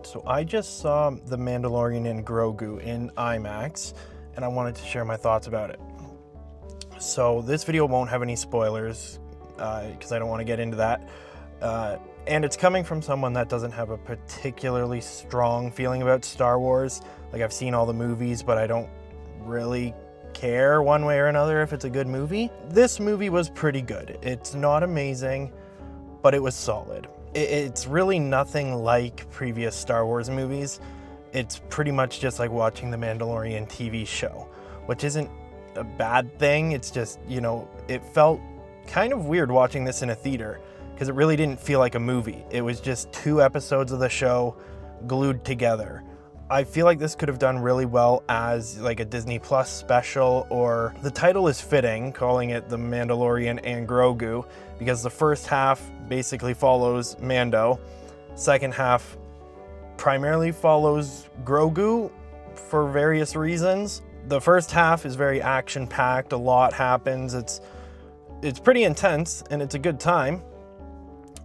So I just saw The Mandalorian and Grogu in IMAX, and I wanted to share my thoughts about it. So this video won't have any spoilers, because I don't want to get into that. And it's coming from someone that doesn't have a particularly strong feeling about Star Wars. Like, I've seen all the movies, but I don't really care one way or another if it's a good movie. This movie was pretty good. It's not amazing, but it was solid. It's really nothing like previous Star Wars movies. It's pretty much just like watching the Mandalorian TV show, which isn't a bad thing. It's just, you know, it felt kind of weird watching this in a theater because it really didn't feel like a movie. It was just 2 episodes of the show glued together. I feel like this could have done really well as like a Disney Plus special, or the title is fitting, calling it The Mandalorian and Grogu, because the first half basically follows Mando. Second half primarily follows Grogu for various reasons. The first half is very action-packed, a lot happens, it's pretty intense and it's a good time.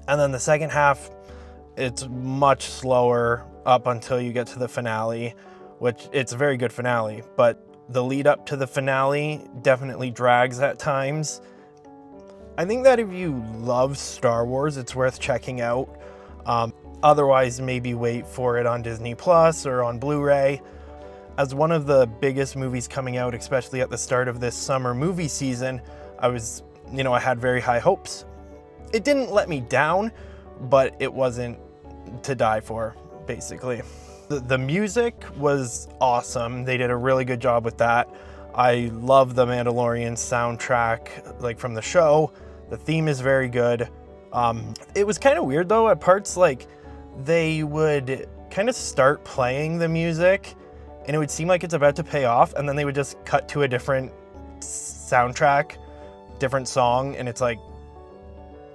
And then the second half, it's much slower up until you get to the finale, which it's a very good finale, but the lead up to the finale definitely drags at times. I think that if you love Star Wars, it's worth checking out. Otherwise, maybe wait for it on Disney Plus or on Blu-ray. As one of the biggest movies coming out, especially at the start of this summer movie season, I had very high hopes. It didn't let me down, but it wasn't to die for, basically. The music was awesome. They did a really good job with that. I love the Mandalorian soundtrack, like from the show. The theme is very good. It was kind of weird though, at parts, like they would kind of start playing the music and it would seem like it's about to pay off, and then they would just cut to a different soundtrack, different song, and it's like,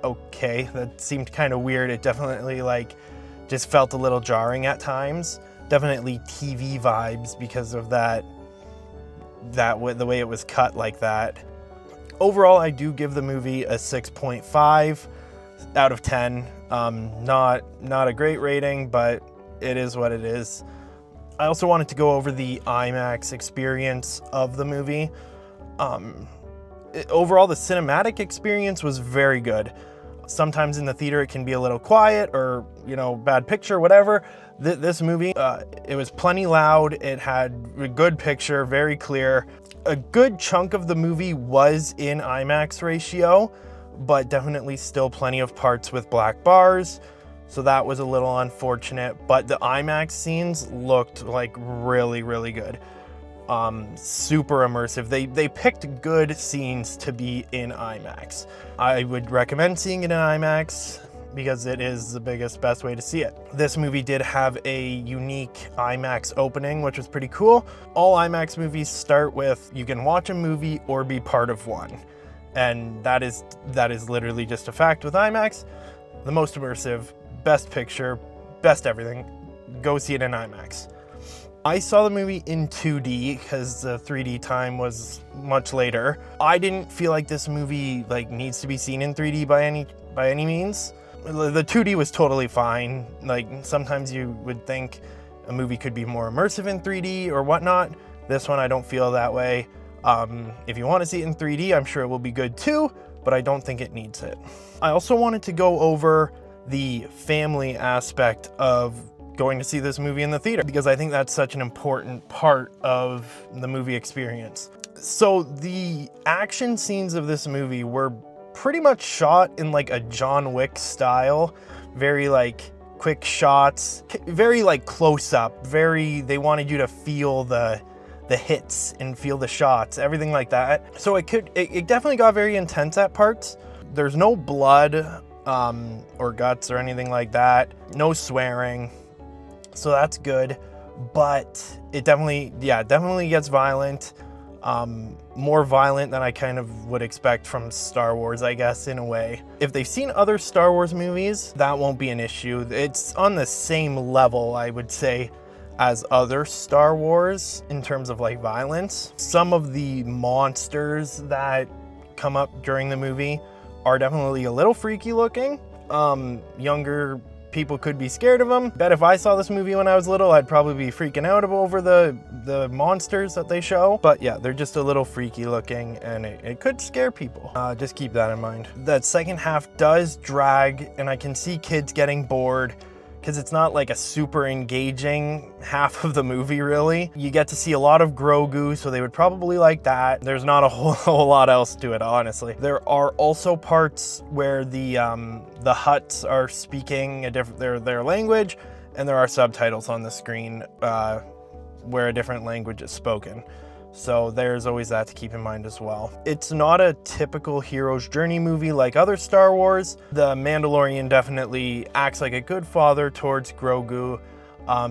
okay, that seemed kind of weird. It definitely just felt a little jarring at times. Definitely TV vibes because of the way it was cut like that. Overall, I do give the movie a 6.5 out of 10. Not a great rating, but it is what it is. I also wanted to go over the IMAX experience of the movie. Overall, the cinematic experience was very good. Sometimes in the theater it can be a little quiet, or bad picture, whatever. This movie, it was plenty loud. It had a good picture, very clear. A good chunk of the movie was in IMAX ratio, but definitely still plenty of parts with black bars, so that was a little unfortunate. But the IMAX scenes looked like really, really good. Super immersive. They picked good scenes to be in IMAX. I would recommend seeing it in IMAX because it is the best way to see it. This movie did have a unique IMAX opening, which was pretty cool. All IMAX movies start with, you can watch a movie or be part of one. And that is literally just a fact with IMAX. The most immersive, best picture, best everything. Go see it in IMAX. I saw the movie in 2D because the 3D time was much later. I didn't feel like this movie needs to be seen in 3D by any means. The 2D was totally fine. Sometimes you would think a movie could be more immersive in 3D or whatnot. This one, I don't feel that way. If you want to see it in 3D, I'm sure it will be good too, but I don't think it needs it. I also wanted to go over the family aspect of going to see this movie in the theater, because I think that's such an important part of the movie experience. So the action scenes of this movie were pretty much shot in a John Wick style, very quick shots, very close up, they wanted you to feel the hits and feel the shots, everything like that. So it definitely got very intense at parts. There's no blood or guts or anything like that, no swearing. So that's good, but it definitely gets violent. More violent than I kind of would expect from Star Wars, I guess, in a way. If they've seen other Star Wars movies, that won't be an issue. It's on the same level, I would say, as other Star Wars in terms of violence. Some of the monsters that come up during the movie are definitely a little freaky looking. Younger people could be scared of them. Bet if I saw this movie when I was little, I'd probably be freaking out over the monsters that they show. But yeah, they're just a little freaky looking, and it could scare people. Just keep that in mind. That second half does drag, and I can see kids getting bored, because it's not like a super engaging half of the movie, really. You get to see a lot of Grogu, so they would probably like that. There's not a whole lot else to it, honestly. There are also parts where the Hutts are speaking their language, and there are subtitles on the screen where a different language is spoken. So there's always that to keep in mind as well. It's not a typical hero's journey movie like other Star Wars. The Mandalorian definitely acts like a good father towards Grogu.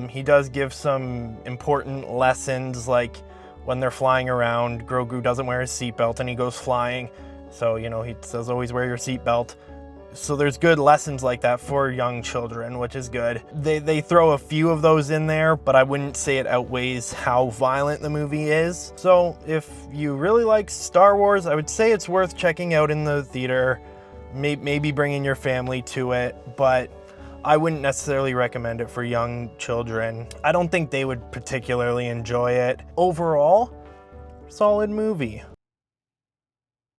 He does give some important lessons, like when they're flying around, Grogu doesn't wear his seatbelt and he goes flying. So, you know, he says always wear your seatbelt. So there's good lessons like that for young children, which is good. They throw a few of those in there, but I wouldn't say it outweighs how violent the movie is. So if you really like Star Wars, I would say it's worth checking out in the theater, maybe bringing your family to it, but I wouldn't necessarily recommend it for young children. I don't think they would particularly enjoy it. Overall, solid movie.